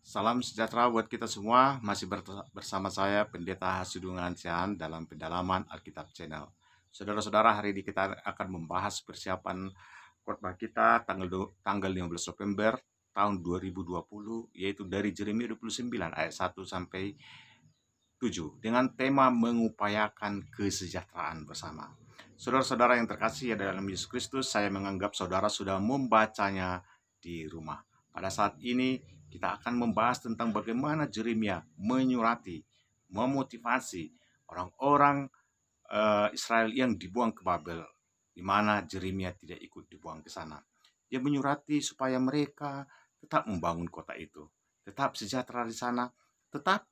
Salam sejahtera buat kita semua. Masih bersama saya Pendeta Hasudungan Sian dalam pendalaman Alkitab Channel. Saudara-saudara, hari ini kita akan membahas persiapan khotbah kita tanggal 15 November tahun 2020, yaitu dari Jeremia 29 ayat 1 sampai 7 dengan tema mengupayakan kesejahteraan bersama. Saudara-saudara yang terkasih ya dalam Yesus Kristus, saya menganggap saudara sudah membacanya di rumah. Pada saat ini kita akan membahas tentang bagaimana Jeremia menyurati, memotivasi orang-orang Israel yang dibuang ke Babel, di mana Jeremia tidak ikut dibuang ke sana. Dia menyurati supaya mereka tetap membangun kota itu, tetap sejahtera di sana, tetap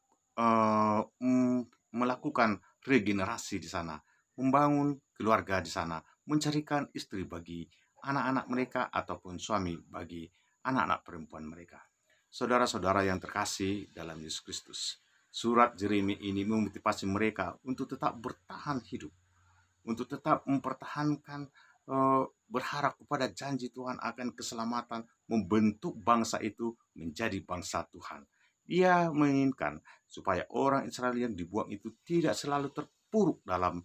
melakukan regenerasi di sana, membangun keluarga di sana, mencarikan istri bagi anak-anak mereka ataupun suami bagi anak-anak perempuan mereka. Saudara-saudara yang terkasih dalam Yesus Kristus, surat Jeremia ini memotivasi mereka untuk tetap bertahan hidup, untuk tetap mempertahankan berharap kepada janji Tuhan akan keselamatan, membentuk bangsa itu menjadi bangsa Tuhan. Dia menginginkan supaya orang Israel yang dibuang itu tidak selalu terpuruk dalam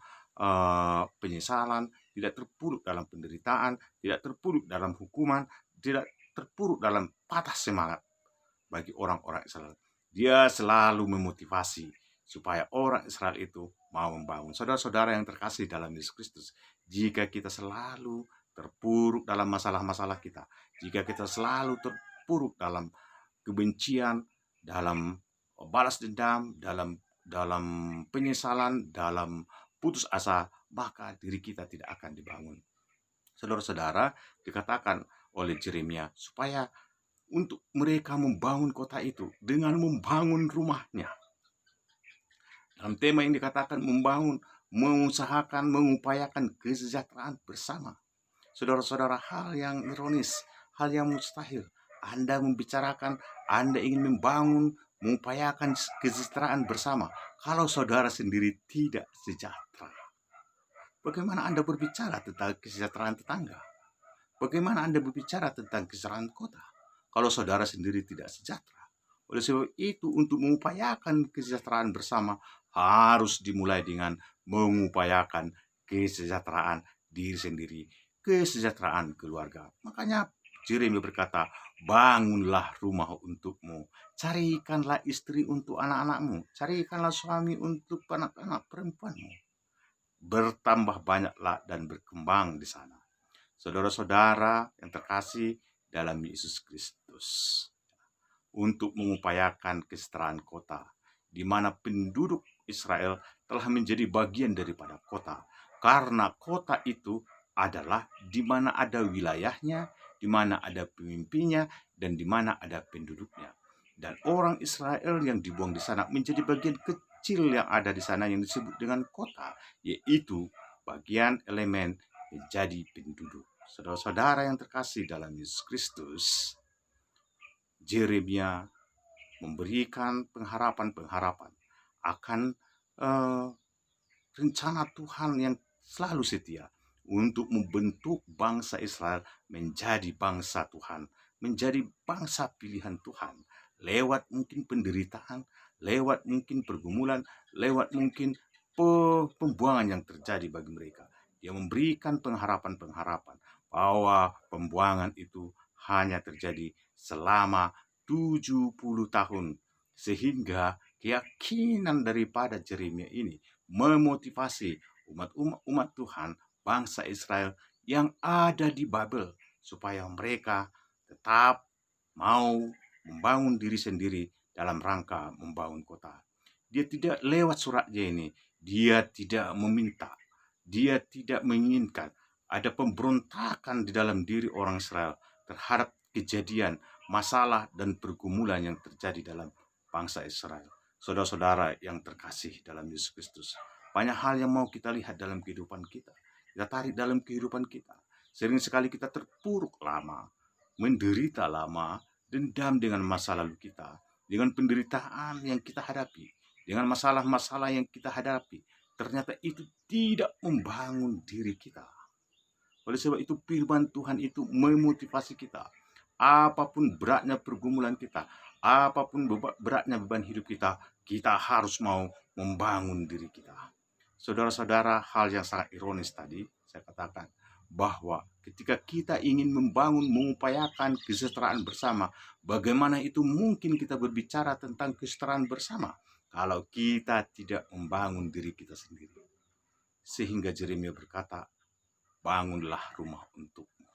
penyesalan, tidak terpuruk dalam penderitaan, tidak terpuruk dalam hukuman, tidak terpuruk dalam patah semangat bagi orang-orang Israel. Dia selalu memotivasi supaya orang Israel itu mau membangun. Saudara-saudara yang terkasih dalam Yesus Kristus, jika kita selalu terpuruk dalam masalah-masalah kita, jika kita selalu terpuruk dalam kebencian, dalam balas dendam, dalam penyesalan, dalam putus asa, maka diri kita tidak akan dibangun. Saudara-saudara, dikatakan oleh Jeremia supaya untuk mereka membangun kota itu dengan membangun rumahnya. Dalam tema yang dikatakan membangun, mengusahakan, mengupayakan kesejahteraan bersama. Saudara-saudara, hal yang ironis, hal yang mustahil. Anda membicarakan, Anda ingin membangun, mengupayakan kesejahteraan bersama. Kalau saudara sendiri tidak sejahtera, bagaimana Anda berbicara tentang kesejahteraan tetangga? Bagaimana Anda berbicara tentang kesejahteraan kota kalau saudara sendiri tidak sejahtera? Oleh sebab itu, untuk mengupayakan kesejahteraan bersama harus dimulai dengan mengupayakan kesejahteraan diri sendiri, kesejahteraan keluarga. Makanya Jeremia berkata, bangunlah rumah untukmu, carikanlah istri untuk anak-anakmu, carikanlah suami untuk anak-anak perempuanmu. Bertambah banyaklah dan berkembang di sana. Saudara-saudara yang terkasih dalam Yesus Kristus, untuk mengupayakan kesejahteraan kota, di mana penduduk Israel telah menjadi bagian daripada kota, karena kota itu adalah di mana ada wilayahnya, di mana ada pemimpinnya, dan di mana ada penduduknya. Dan orang Israel yang dibuang di sana menjadi bagian kecil yang ada di sana yang disebut dengan kota, yaitu bagian elemen menjadi penduduk. Saudara-saudara yang terkasih dalam Yesus Kristus, Jeremia memberikan pengharapan-pengharapan akan rencana Tuhan yang selalu setia untuk membentuk bangsa Israel menjadi bangsa Tuhan, menjadi bangsa pilihan Tuhan, lewat mungkin penderitaan, lewat mungkin pergumulan, lewat mungkin pembuangan yang terjadi bagi mereka. Dia memberikan pengharapan-pengharapan bahwa pembuangan itu hanya terjadi selama 70 tahun, sehingga keyakinan daripada Jeremia ini memotivasi umat Tuhan, bangsa Israel yang ada di Babel, supaya mereka tetap mau membangun diri sendiri dalam rangka membangun kota. Dia tidak lewat suratnya ini, dia tidak meminta, dia tidak menginginkan ada pemberontakan di dalam diri orang Israel terhadap kejadian, masalah, dan pergumulan yang terjadi dalam bangsa Israel. Saudara-saudara yang terkasih dalam Yesus Kristus, banyak hal yang mau kita lihat dalam kehidupan kita. Kita tarik dalam kehidupan kita. Sering sekali kita terpuruk lama, menderita lama, dendam dengan masa lalu kita, dengan penderitaan yang kita hadapi, dengan masalah-masalah yang kita hadapi. Ternyata itu tidak membangun diri kita. Oleh sebab itu firman Tuhan itu memotivasi kita. Apapun beratnya pergumulan kita, apapun beratnya beban hidup kita, kita harus mau membangun diri kita. Saudara-saudara, hal yang sangat ironis tadi saya katakan bahwa ketika kita ingin membangun, mengupayakan kesejahteraan bersama, bagaimana itu mungkin kita berbicara tentang kesejahteraan bersama kalau kita tidak membangun diri kita sendiri. Sehingga Yeremia berkata, bangunlah rumah untukmu.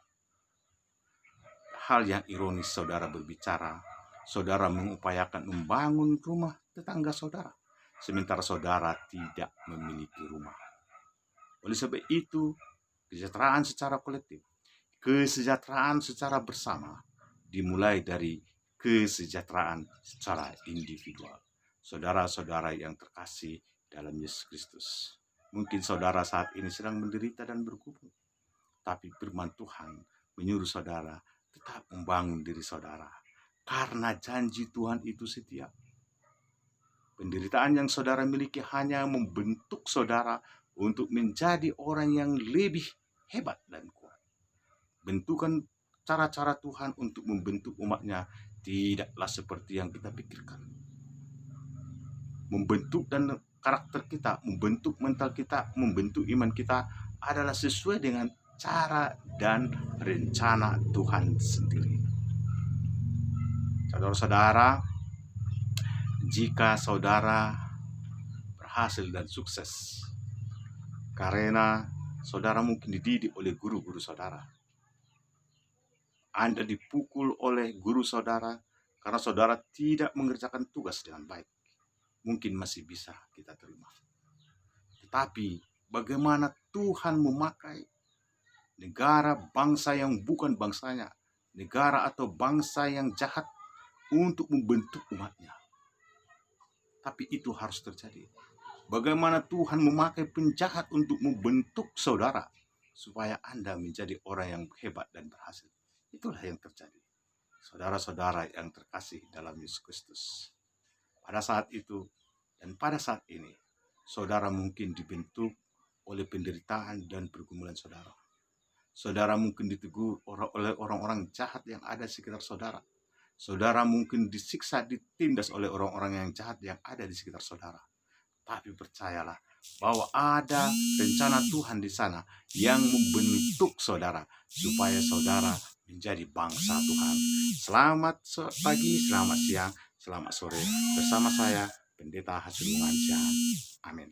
Hal yang ironis saudara berbicara, saudara mengupayakan membangun rumah tetangga saudara, sementara saudara tidak memiliki rumah. Oleh sebab itu, kesejahteraan secara kolektif, kesejahteraan secara bersama, dimulai dari kesejahteraan secara individual. Saudara-saudara yang terkasih dalam Yesus Kristus, mungkin saudara saat ini sedang menderita dan bergumul, tapi firman Tuhan menyuruh saudara tetap membangun diri saudara, karena janji Tuhan itu setia. Penderitaan yang saudara miliki hanya membentuk saudara untuk menjadi orang yang lebih hebat dan kuat. Bentukan cara-cara Tuhan untuk membentuk umatnya tidaklah seperti yang kita pikirkan. Membentuk dan karakter kita, membentuk mental kita, membentuk iman kita adalah sesuai dengan cara dan rencana Tuhan sendiri. Saudara-saudara, jika saudara berhasil dan sukses karena saudara mungkin dididik oleh guru-guru saudara, Anda dipukul oleh guru saudara karena saudara tidak mengerjakan tugas dengan baik, mungkin masih bisa kita terima. Tetapi bagaimana Tuhan memakai negara bangsa yang bukan bangsanya, negara atau bangsa yang jahat untuk membentuk umatnya. Tapi itu harus terjadi. Bagaimana Tuhan memakai penjahat untuk membentuk saudara supaya Anda menjadi orang yang hebat dan berhasil. Itulah yang terjadi. Saudara-saudara yang terkasih dalam Yesus Kristus. Pada saat itu dan pada saat ini, saudara mungkin dibentuk oleh penderitaan dan pergumulan saudara. Saudara mungkin ditegur oleh orang-orang jahat yang ada di sekitar saudara. Saudara mungkin disiksa, ditindas oleh orang-orang yang jahat yang ada di sekitar saudara. Tapi percayalah bahwa ada rencana Tuhan di sana yang membentuk saudara supaya saudara menjadi bangsa Tuhan. Selamat pagi, selamat siang, selamat sore bersama saya Pendeta Hasilungan Siang. Amin.